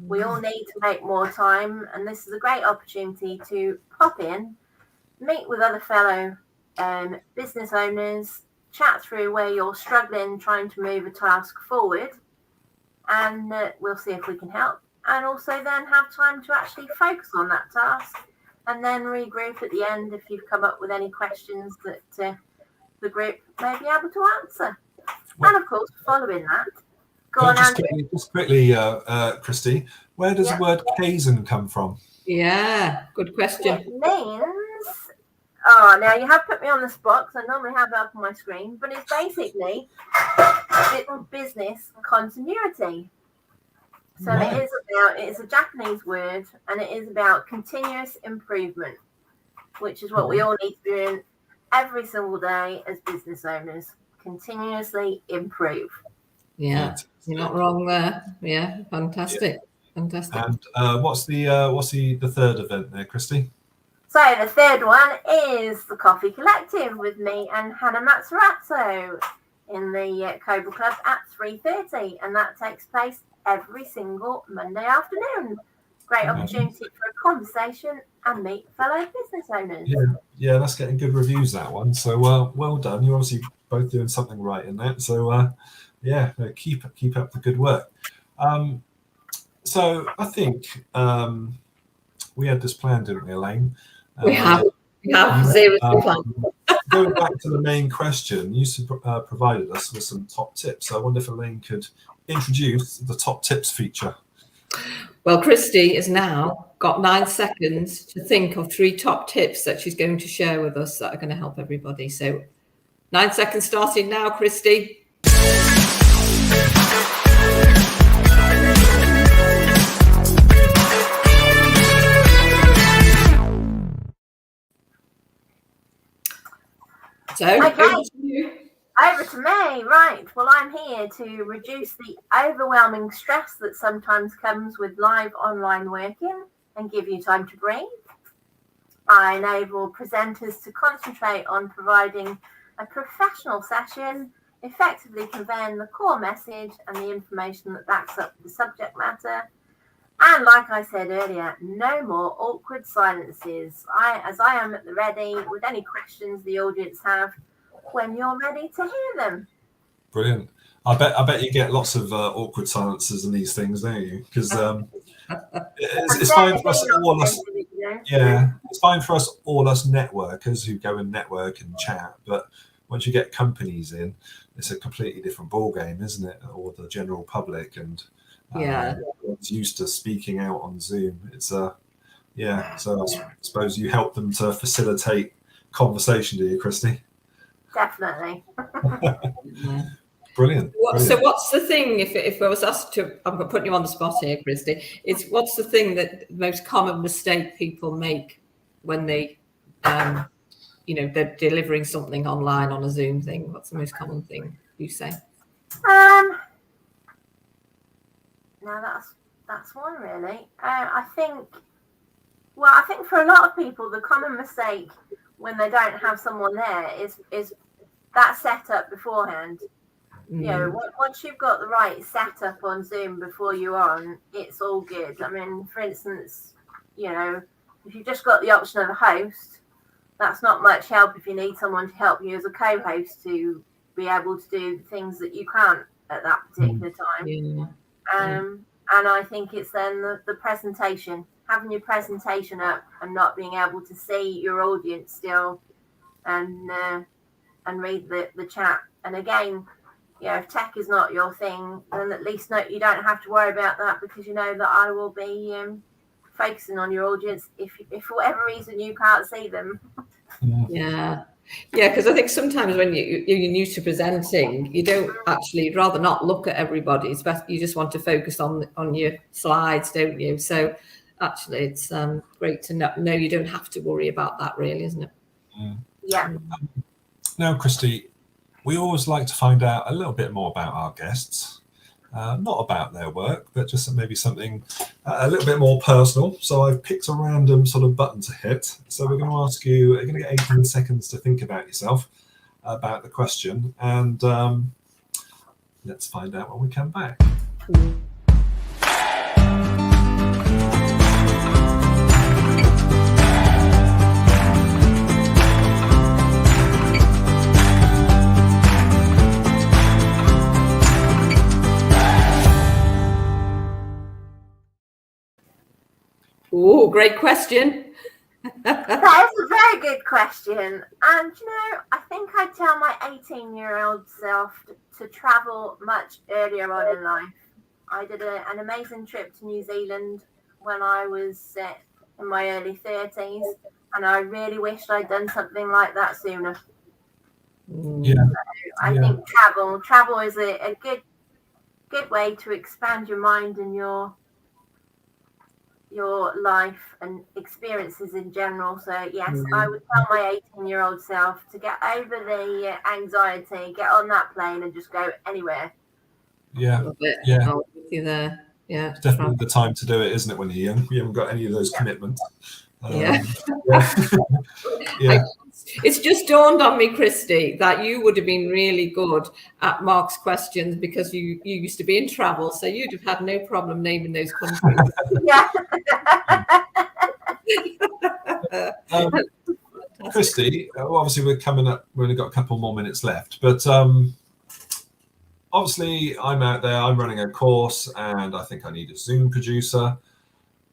We all need to make more time, and this is a great opportunity to pop in, meet with other fellow business owners, chat through where you're struggling trying to move a task forward, and we'll see if we can help, and also then have time to actually focus on that task and then regroup at the end if you've come up with any questions that the group may be able to answer. And of course, following that, go on, Andrew. Just quickly, Kristie, where does the word Kaizen come from? Yeah, good question. It means, now you have put me on the spot because I normally have it up on my screen, but it's basically business continuity. So it's a Japanese word, and it is about continuous improvement, which is what we all need to be doing every single day as business owners. Continuously improve. Yeah, you're not wrong there. Yeah, fantastic. And what's the third event there, Kristie? So the third one is the Coffee Collective with me and Hannah Mazzarazzo in the Cobra Club at 3:30, and that takes place every single Monday afternoon. Great opportunity for a conversation and meet fellow business owners. Yeah, that's getting good reviews, that one. So well done. You're obviously both doing something right in that. So keep up the good work. So I think we had this plan, didn't we, Elaine? We have zero plan. Going back to the main question, you provided us with some top tips. I wonder if Elaine could introduce the top tips feature. Well, Kristie has now got 9 seconds to think of 3 top tips that she's going to share with us that are going to help everybody. So 9 seconds starting now, Kristie. So, over to me. Right. Well, I'm here to reduce the overwhelming stress that sometimes comes with live online working and give you time to breathe. I enable presenters to concentrate on providing a professional session, effectively conveying the core message and the information that backs up the subject matter. And like I said earlier, no more awkward silences. As I am at the ready with any questions the audience have when you're ready to hear them. Brilliant. I bet you get lots of awkward silences in these things, don't you? Because it's fine for us all. It's fine for us all us networkers who go and network and chat. But once you get companies in, it's a completely different ball game, isn't it? Or the general public and everyone's used to speaking out on Zoom. It's so I suppose you help them to facilitate conversation, do you, Kristie? Definitely. Brilliant. So what's the thing, if I was asked to, I'm putting you on the spot here, Kristie, what's the thing that the most common mistake people make when they, they're delivering something online on a Zoom thing? What's the most common thing you say? No, that's one really. I think for a lot of people, the common mistake when they don't have someone there is that setup beforehand. Once you've got the right setup on Zoom before you're on, it's all good. I mean, for instance, if you've just got the option of a host, that's not much help if you need someone to help you as a co-host to be able to do things that you can't at that particular time. And I think it's then the presentation, having your presentation up and not being able to see your audience still and read the chat. And again, if tech is not your thing, then at least you don't have to worry about that, because you know that I will be focusing on your audience if for whatever reason you can't see them. Yeah, because I think sometimes when you're used to presenting, you don't actually, you'd rather not look at everybody. It's best, you just want to focus on your slides, don't you? So actually, it's great to know you don't have to worry about that, really, isn't it? Yeah. Now, Kristie, we always like to find out a little bit more about our guests, not about their work, but just maybe something a little bit more personal. So I've picked a random sort of button to hit. So we're going to ask you, you're going to get 18 seconds to think about yourself, about the question, and let's find out when we come back. Oh, great question. That is a very good question. And, I think I'd tell my 18-year-old self to travel much earlier on in life. I did an amazing trip to New Zealand when I was in my early 30s, and I really wished I'd done something like that sooner. Yeah. So I think travel is a good way to expand your mind and your life and experiences in general. So yes, I would tell my 18-year-old self to get over the anxiety, get on that plane and just go anywhere. I'll with you there. Yeah, it's definitely the time to do it, isn't it, when you're young? You haven't got any of those commitments. Yeah. It's just dawned on me, Kristie, that you would have been really good at Mark's questions because you used to be in travel, so you'd have had no problem naming those countries. Yeah. Kristie, obviously we're coming up, we've only got a couple more minutes left, but obviously I'm out there, I'm running a course, and I think I need a Zoom producer.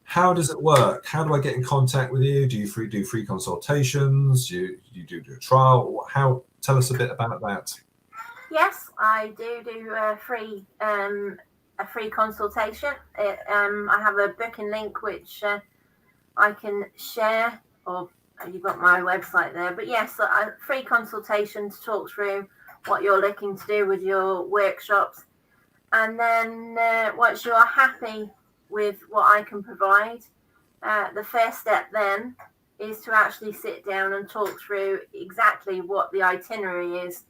How does it work? How do I get in contact with you? Do you do free consultations? Do you do a trial? Tell us a bit about that. Yes, I do a free consultation. I have a booking link which I can share, or you've got my website there. But yes, a free consultation to talk through what you're looking to do with your workshops, and then once you're happy with what I can provide, the first step then is to actually sit down and talk through exactly what the itinerary is,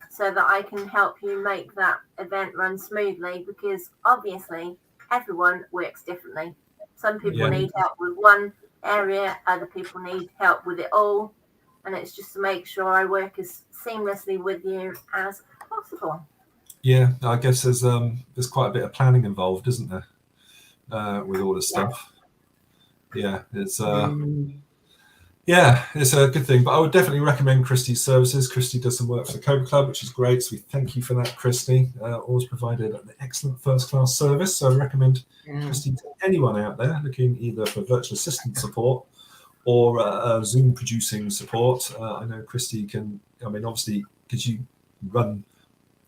so that I can help you make that event run smoothly, because obviously everyone works differently. Some people need help with one area, other people need help with it all, and it's just to make sure I work as seamlessly with you as possible. Yeah, I guess there's quite a bit of planning involved, isn't there? With all this stuff. It's it's a good thing, but I would definitely recommend Kristie's services. Kristie does some work for the Cobra Club, which is great, so we thank you for that, Kristie. Always provided an excellent first-class service, so I recommend Kristie to anyone out there looking either for virtual assistant support or Zoom producing support. I know Kristie can, obviously, because you run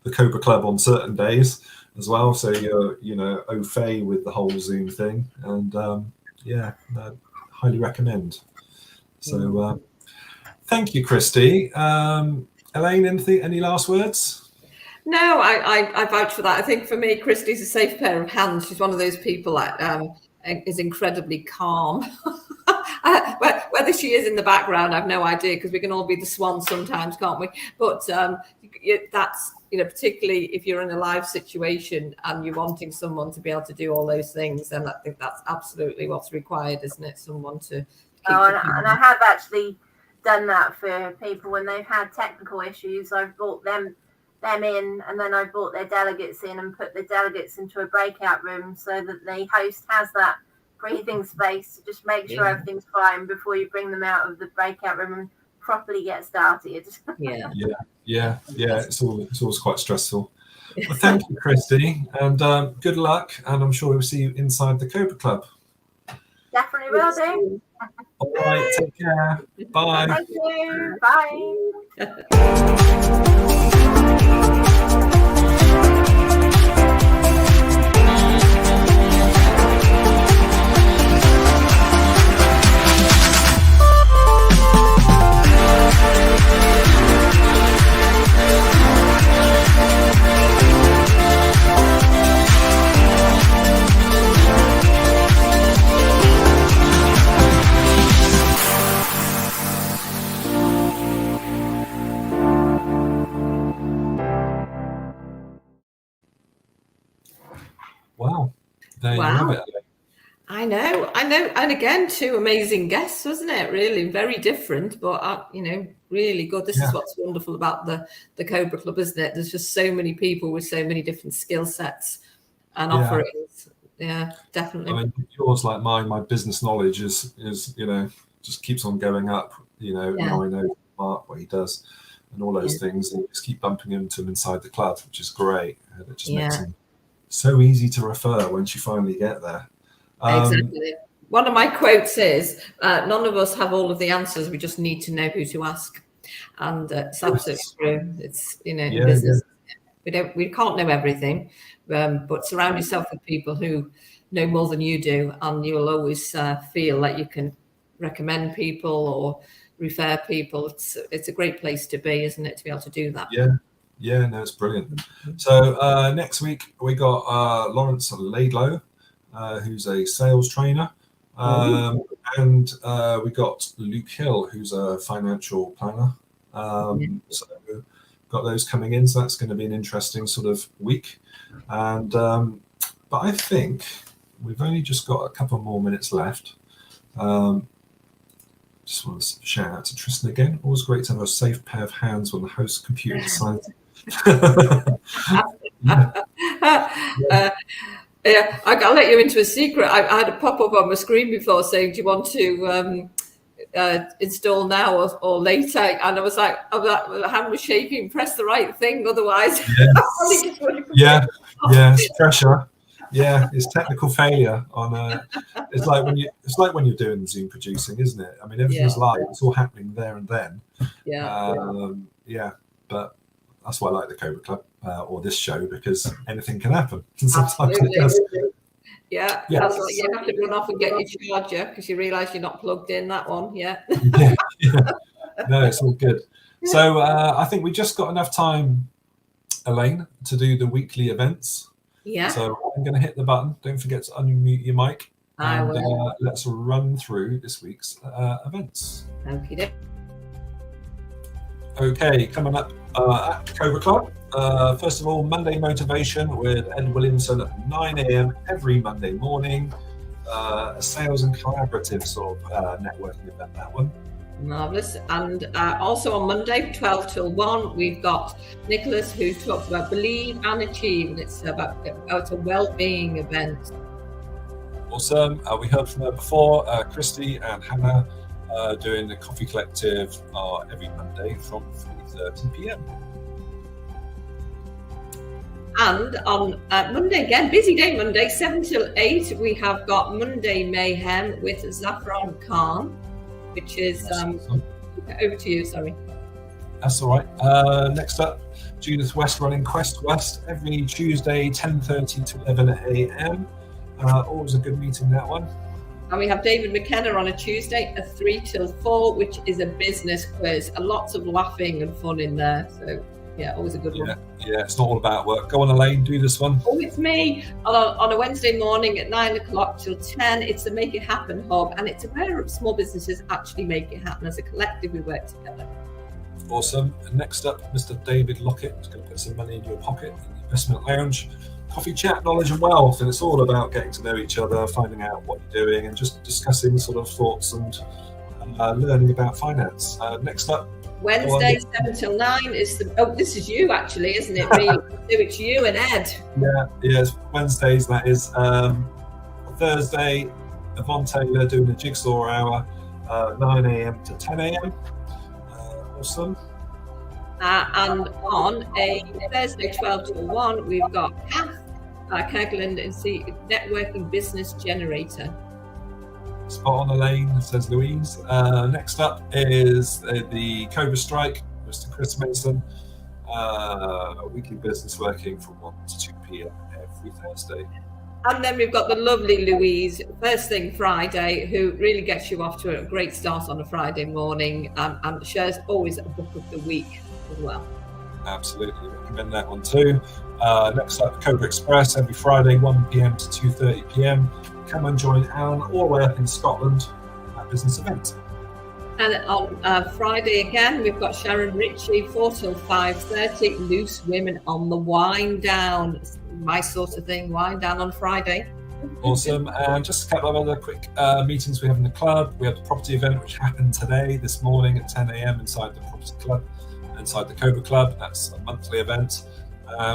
the Cobra Club on certain days as well, so you're au fait with the whole Zoom thing, and highly recommend. So thank you, Kristie. Elaine, any last words? No, I vouch for that. I think for me, Kristie's a safe pair of hands. She's one of those people that is incredibly calm. Whether she is in the background, I've no idea, because we can all be the swan sometimes, can't we? But that's, particularly if you're in a live situation and you're wanting someone to be able to do all those things, then I think that's absolutely what's required, isn't it? Someone to keep and I have actually done that for people when they've had technical issues. I've brought them in, and then I brought their delegates in and put the delegates into a breakout room so that the host has that breathing space to just make sure everything's fine before you bring them out of the breakout room and properly get started. Yeah. It's always quite stressful. Well, thank you, Kristie, and good luck. And I'm sure we'll see you inside the Cobra Club. Definitely will do. All right, take care. Bye. Thank you. Bye. Wow. There you have it. I know. And again, 2 amazing guests, wasn't it? Really very different, but, really good. This is what's wonderful about the Cobra Club, isn't it? There's just so many people with so many different skill sets and offerings. Yeah, definitely. I mean, yours like mine, my business knowledge is just keeps on going up. Now I know Mark, what he does and all those things, and you just keep bumping into him inside the club, which is great. And it just makes him so easy to refer once you finally get there. Exactly. One of my quotes is, none of us have all of the answers. We just need to know who to ask. And it's absolutely true. It's, business. We can't know everything, but surround yourself with people who know more than you do, and you'll always feel like you can recommend people or refer people. It's a great place to be, isn't it, to be able to do that? Yeah, no, it's brilliant. So next week we got Lawrence Laidlow, who's a sales trainer, and we got Luke Hill, who's a financial planner. So we've got those coming in, so that's going to be an interesting sort of week. And but I think we've only just got a couple more minutes left. Just want to shout out to Tristan again. Always great to have a safe pair of hands when the host computer decides. I'll let you into a secret. I had a pop-up on my screen before saying, do you want to install now or later? And I was like, the hand was shaking, press the right thing, otherwise. It's pressure. It's technical failure on it's like when you're doing Zoom producing, isn't it? I mean, everything's live, it's all happening there and then. But that's why I like the Cobra Club or this show, because anything can happen. And sometimes it does. That's like you have to run off and get your charger because you realise you're not plugged in, that one. No, it's all good. So I think we just got enough time, Elaine, to do the weekly events. So I'm going to hit the button. Don't forget to unmute your mic. And let's run through this week's events. Okay, coming up at Cobra Club. First of all, Monday Motivation with Ed Williamson at 9 a.m. every Monday morning. A sales and collaborative sort of networking event, that one. Marvellous. And also on Monday, 12 till 1, we've got Nicholas, who talks about Believe and Achieve, and it's a well-being event. Awesome. We heard from her before, Kristie and Hannah doing the Coffee Collective every Monday from 3:30 p.m. And on Monday, again, busy day Monday, 7 till 8, we have got Monday Mayhem with Zafran Khan, which is, over to you, sorry. That's all right. Next up, Judith West running Quest West every Tuesday, 10:30 to 11 a.m. Always a good meeting, that one. And we have David McKenna on a Tuesday at 3 till 4, which is a business quiz. Lots of laughing and fun in there. So Yeah, always a good one. Yeah, it's not all about work. Go on, Elaine, do this one. Oh, it's me. On a Wednesday morning at 9 o'clock till 10, it's the Make It Happen Hub, and it's where small businesses actually make it happen. As a collective, we work together. Awesome. And next up, Mr. David Lockett is going to put some money in your pocket in the Investment Lounge. Coffee chat, knowledge and wealth, and it's all about getting to know each other, finding out what you're doing, and just discussing sort of thoughts and learning about finance. Next up, Wednesday 7 till 9 is this is you actually, isn't it? Me, it's you and Ed. Yes, Wednesdays. That is Thursday. Yvonne Taylor doing a jigsaw hour, 9 a.m. to 10 a.m. Awesome. And on a Thursday 12 till 1, we've got Kath Kegland and the Networking Business Generator. Spot on, Elaine, says Louise. Next up is the Cobra Strike, Mr. Chris Mason. Weekly business working from 1 to 2 p.m. every Thursday. And then we've got the lovely Louise, First Thing Friday, who really gets you off to a great start on a Friday morning, and shares always a book of the week as well. Absolutely, recommend that one too. Next up, Cobra Express, every Friday, 1 p.m. to 2:30 p.m. Come and join Alan all the way up in Scotland at business event. And on Friday again, we've got Sharon Ritchie, 4 till 5:30, Loose Women on the Wind Down. It's my sort of thing, wind down on Friday. Awesome. And just a couple of other quick meetings we have in the club. We have the property event, which happened today, this morning at 10 a.m. inside the property club, inside the Cobra Club. That's a monthly event.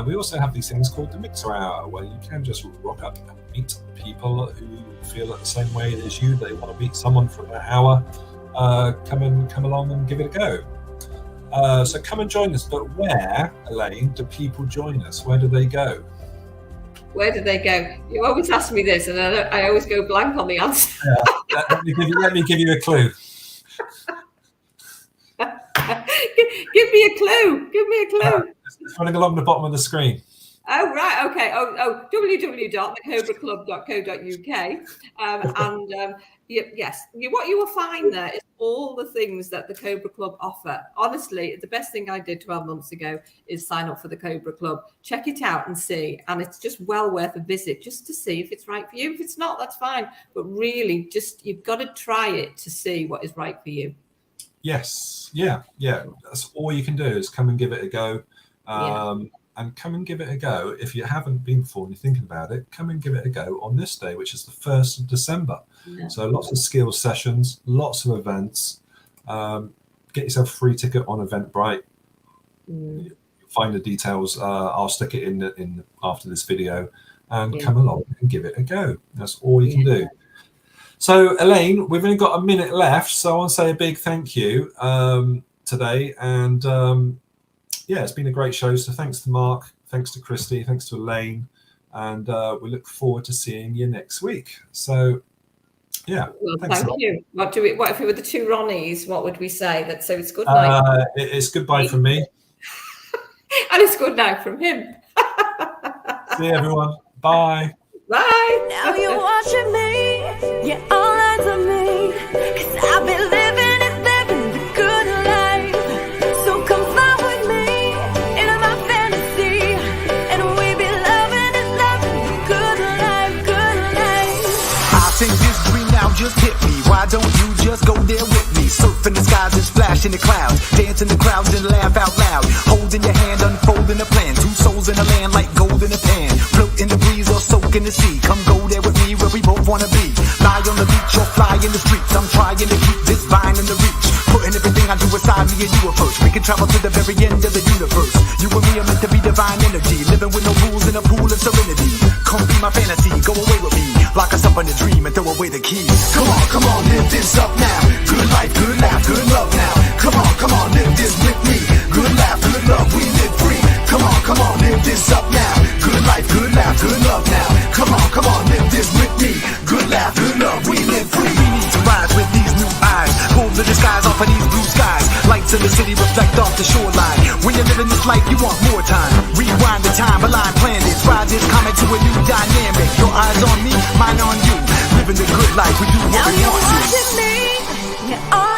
We also have these things called the Mixer Hour, where you can just rock up and meet people who feel the same way as you. They want to meet someone for an hour. Come along and give it a go. So come and join us. But where, Elaine, do people join us? Where do they go? Where do they go? You always ask me this, and I always go blank on the answer. Yeah, let me give you a clue. Give me a clue. It's running along the bottom of the screen. Oh, right. Okay. www.thecobraclub.co.uk. Yes, what you will find there is all the things that the Cobra Club offer. Honestly, the best thing I did 12 months ago is sign up for the Cobra Club. Check it out and see. And it's just well worth a visit just to see if it's right for you. If it's not, that's fine. But really, just you've got to try it to see what is right for you. Yes. Yeah. That's all you can do is come and give it a go. And come and give it a go. If you haven't been before and you're thinking about it, come and give it a go on this day, which is the 1st of December. Yeah. So lots of skills sessions, lots of events. Get yourself a free ticket on Eventbrite. Find the details. I'll stick it in after this video, and come along and give it a go. That's all you can do. So Elaine, we've only got a minute left, so I want to say a big thank you today, and it's been a great show. So thanks to Mark, thanks to Kristie, thanks to Elaine, and we look forward to seeing you next week. So, well, thank you. What if it were the two Ronnies? What would we say? So it's good night. It's goodbye from me, and it's good night from him. See you, everyone. Bye. Bye. Now you're watching me. You're all eyes on me, 'cause I've been living the good life. So come fly with me into my fantasy, and we be loving the good life, good life. I think this dream now just hit me. Why don't you just go there with me? Surf in the skies and splash in the clouds, dance in the crowds and laugh out loud. Holding your hand, unfolding a plan. Two souls in a land like gold in a pan. Float in the breeze or soak in the sea. Come go there with me where we both wanna be. Lie on the beach or fly in the streets. I'm trying to keep this vine in the reach. Putting everything I do aside, me and you approach. We can travel to the very end of the universe. You and me are meant to be divine energy. Living with no rules in a pool of serenity. Come be my fantasy, go away with me. Lock us up in a dream and throw away the keys. Come on, live this up now. Good life, good laugh, good love now. Come on, live this with me. Good laugh, good love, we live free. Come on, live this up now. Good life, good laugh, good love now. Come on, live this with me. Good laugh, good love, we live free. We need to rise with these new eyes. Pull the disguise off of these blue skies. Lights in the city reflect off the shoreline. When you're living this life, you want more time. Rewind the time, align planets. Ride this comet to a new dynamic. Your eyes on me, mine on you. Living the good life, we do what we want to. Now you're watching me. You're all